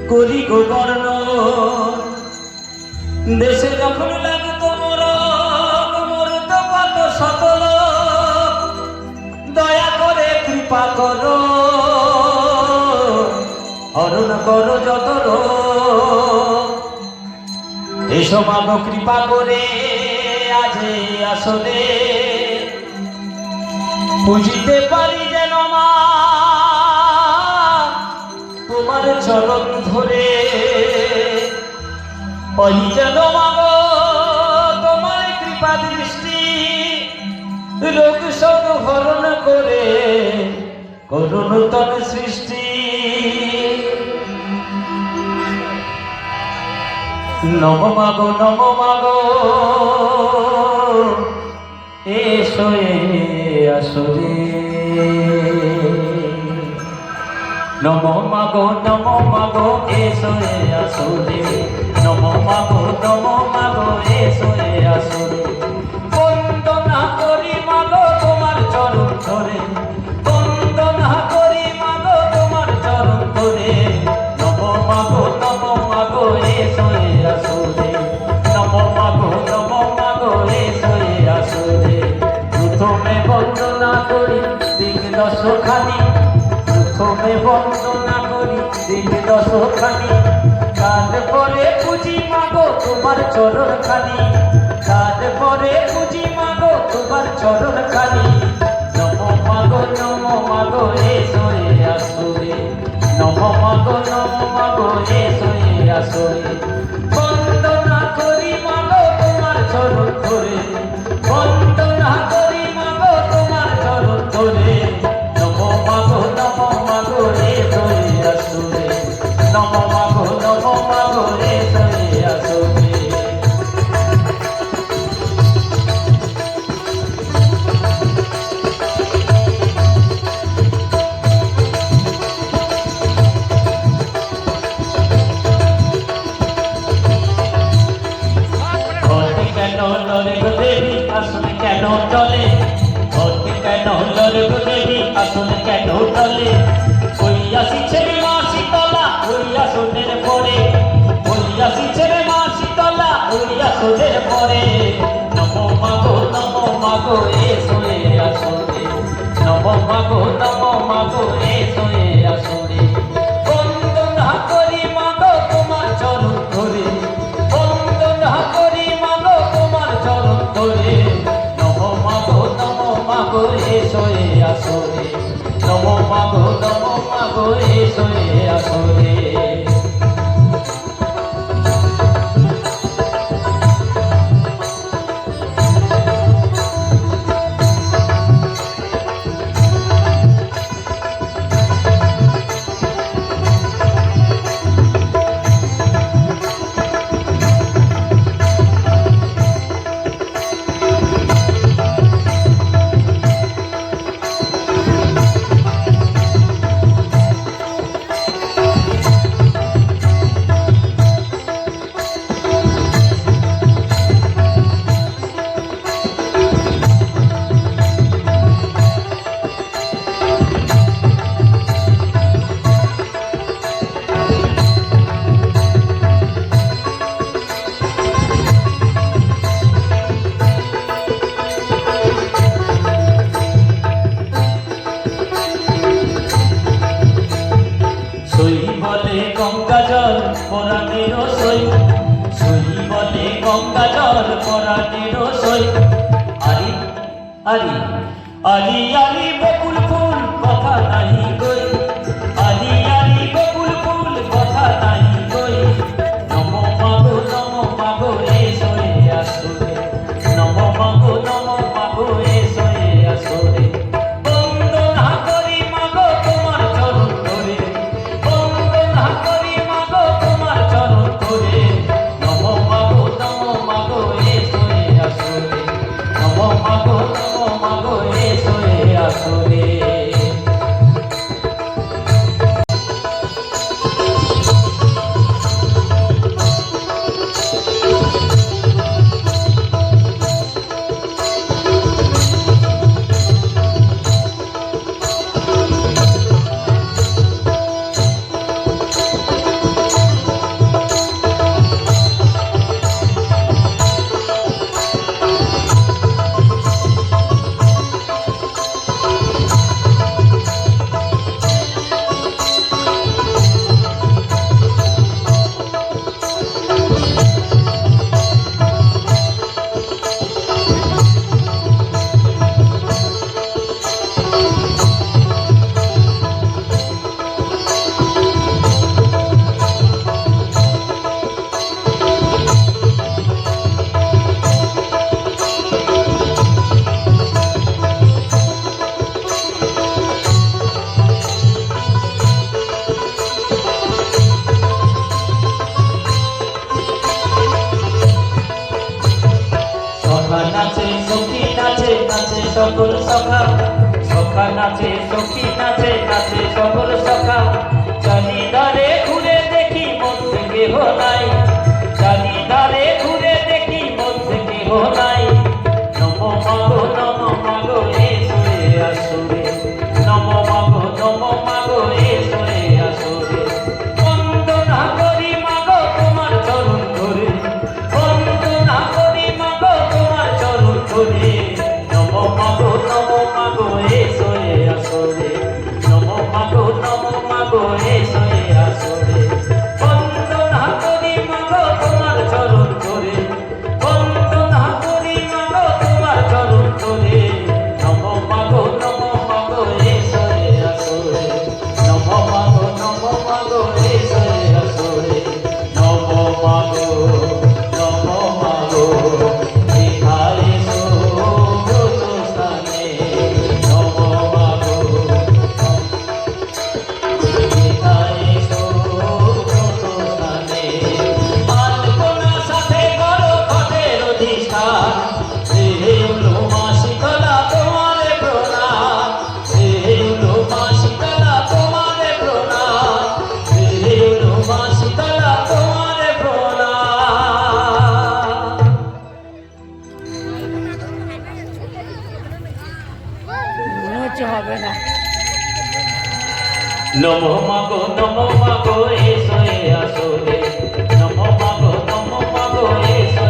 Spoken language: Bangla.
করি গো বর্ণ দেশে যখন লাগতো মোর তো কত সকল দয়া করে কৃপা করো অরুণ করো যতর এসো মাগো কৃপা করে আজে আসলে বুঝিতে পারি যেন মা তোমার চরণ ধরে ওই যেন মাগো তোমার কৃপা দৃষ্টি রোগ শোক হরণ করে করুণ তন সৃষ্টি নম মাগো এসো আসরে নম মাগো এসো আসরে নম মাগো এসো আসরে বন্দনা করি মাগো তোমার চরণ ধরে বন্দনা করি মাগো তোমার চরণ ধরে নম মাগো এসো আসরে নম মাগো এসো আসরে প্রথমে বন্দনা করি দিক দশখানি প্রথমে বন্দনা করি দিক দশখানি তারপরে পুজি মাগো তোমার চরণ খানি তারপরে পুজি মাগো তোমার চরণ খানি নম মাগো এসো আসরে নম মাগো এসো আসরে বন্দনা করি মাগো তোমার চরণ ধরে বন্দনা করি মাগো তোমার চরণ ধরে নম মাগো এসো আসরে নম মাগো এসো আসরে আসলে কেন চলে ঘরকে কেন লড়ে দেবী আসলে কেন চলে হইয়াছি ছেলে মা শীতলা হইয়া সোনের পরে হইয়াছি ছেলে মা শীতলা হইয়া সোনের পরে নম মাগো এসো আসরে নম মাগো এসো আসরে বন্দনা করি মাগো তোমার চরণ ধরে বন্দনা করি মাগো তোমার চরণ ধরে নম মাগো এসো আসরে নম মাগো এসো আসরে গঙ্গা জল পরাণের সই সই বলে গঙ্গা জল পরাণের সই আরি আরি আরি আরি বকুল ফুল কথা নাই গই আরি আরি বকুল ফুল কথা নাই গই নম মাগো এসো আসরে নম মাগো এসো আসরে বন্দনা করি মাগো তোমার চরণ ধরে বন্দনা করি মাগো তোমার চরণ ধরে নম মাগো এসো আসরে নম মাগো এসো আসরে সকল সখা সখা নাচে সখী নাচে নাচে সকল সখা চারিধারে ঘুরে দেখি মধ্যে কেহ নাই চারিধারে ঘুরে দেখি মধ্যে কেহ নাই নম মাগো এসরে আসরে নম মাগো এসরে আসরে বন্দনা করি মাগো তোমার চরণ ধরে বন্দনা করি মাগো তোমার চরণ ধরে নম মাগো এসরে আসরে নম মাগো এসরে আসরে বন্দনা করি মাগো তোমার চরণ ধরে বন্দনা করি মাগো তোমার চরণ ধরে নম মাগো এসরে আসরে নম মাগো এসরে আসরে নম মাগো এখানে সুব্রত স্থানে নম মাগো এখানে সুব্রত স্থানে আলপনার সাথে করো ঘটের অধিষ্ঠান হে উলো মা শীতলা তোমারে প্রণাম হে উলো মা শীতলা তোমারে প্রণাম হে উলো মা শীতলা তোমারে প্রণাম। মনে হচ্ছে হবে না। নম মাগো এসো আসরে নম মাগো এসো